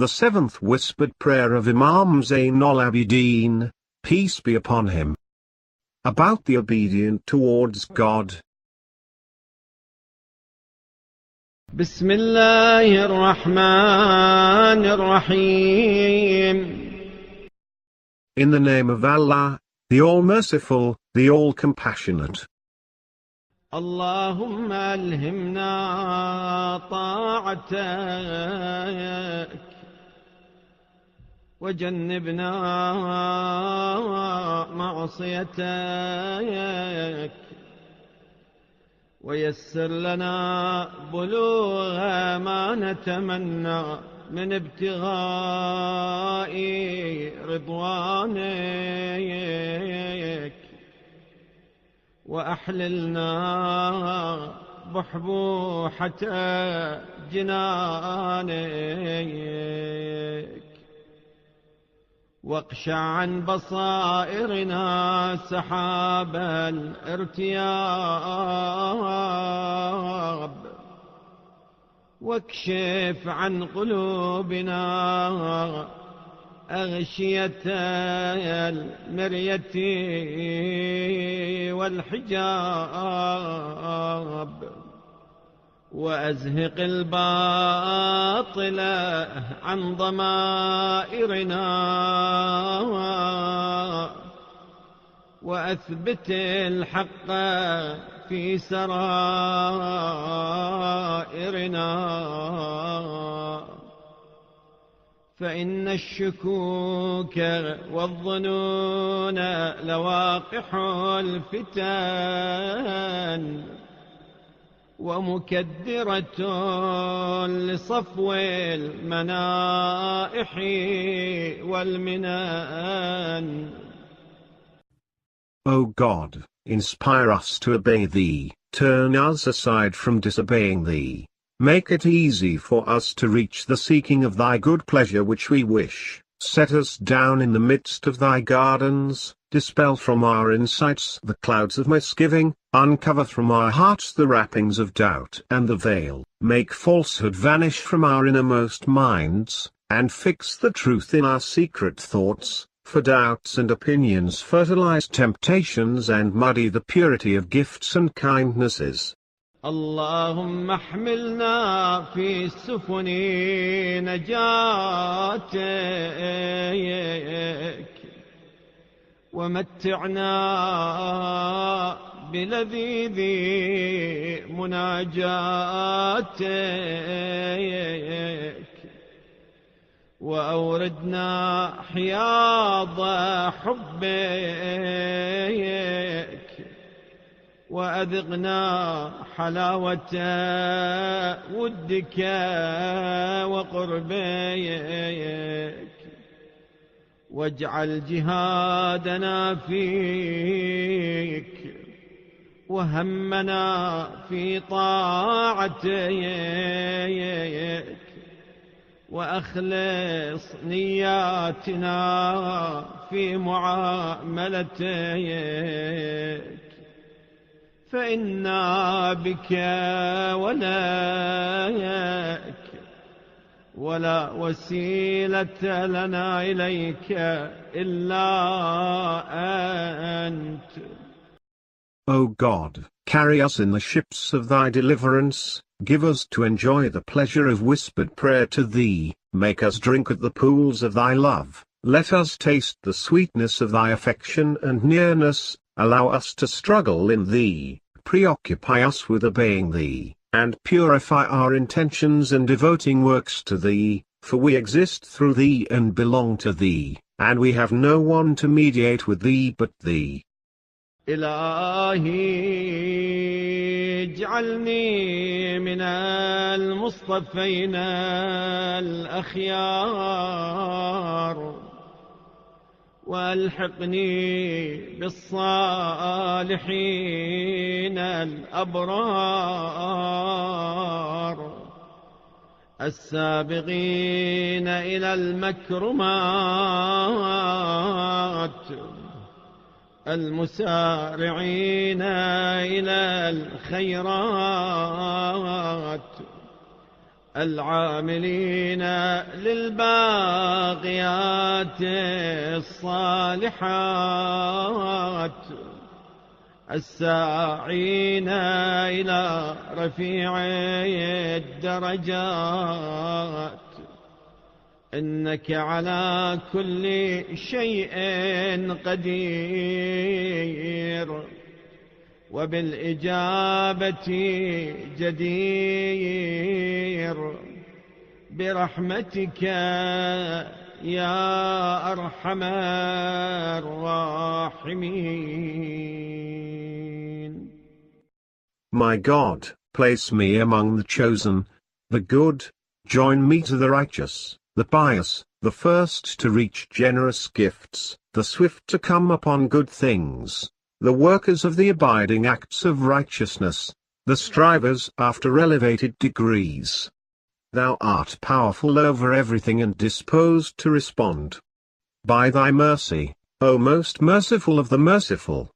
The seventh whispered prayer of Imam Zainul Abidin, peace be upon him. About the obedient towards God. Bismillahir Rahmanir Rahim. In the name of Allah, the All-Merciful, the All-Compassionate. Allahumma alhimna ta'atak wajannibna ma'asiyatak ويسر لنا بلوغ ما نتمنى من ابتغاء رضوانك وأحللنا بحبوحة جنانك واقشع عن بصائرنا سحاب الارتياب واكشف عن قلوبنا أغشية المرية والحجاب وأزهق الباطل عن ضمائرنا وأثبت الحق في سرائرنا فإن الشكوك والظنون لواقح الفتن ومكدرة لصفو المنائح والمنان. O God, inspire us to obey Thee, turn us aside from disobeying Thee. Make it easy for us to reach the seeking of Thy good pleasure which we wish. Set us down in the midst of Thy gardens, dispel from our insights the clouds of misgiving, uncover from our hearts the wrappings of doubt and the veil, make falsehood vanish from our innermost minds, and fix the truth in our secret thoughts, for doubts and opinions fertilize temptations and muddy the purity of gifts and kindnesses. اللهم احملنا في سفن نجاتك ومتعنا بلذيذ مناجاتك وأوردنا حياض حبك وأذقنا حلاوة ودك وقربك واجعل جهادنا فيك وهمنا في طاعتك وأخلص نياتنا في معاملتك فإنا بك ولك ولا وسيلة لنا إليك إلا أنت. O God, carry us in the ships of Thy deliverance, give us to enjoy the pleasure of whispered prayer to Thee, make us drink at the pools of Thy love, let us taste the sweetness of Thy affection and nearness, allow us to struggle in Thee, preoccupy us with obeying Thee, and purify our intentions and devoting works to Thee, for we exist through Thee and belong to Thee, and we have no one to mediate with Thee but Thee. إلهي اجعلني من المصطفين الأخيار والحقني بالصالحين الأبرار السابقين إلى المكرمات المسارعين إلى الخيرات العاملين للباقيات الصالحات الساعين إلى رفيع الدرجات إنك على كل شيء قدير وبالإجابة جدير برحمتك يا أرحم الراحمين. My God, place me among the chosen, the good, join me to the righteous, the pious, the first to reach generous gifts, the swift to come upon good things, the workers of the abiding acts of righteousness, the strivers after elevated degrees. Thou art powerful over everything and disposed to respond. By thy mercy, O most merciful of the merciful,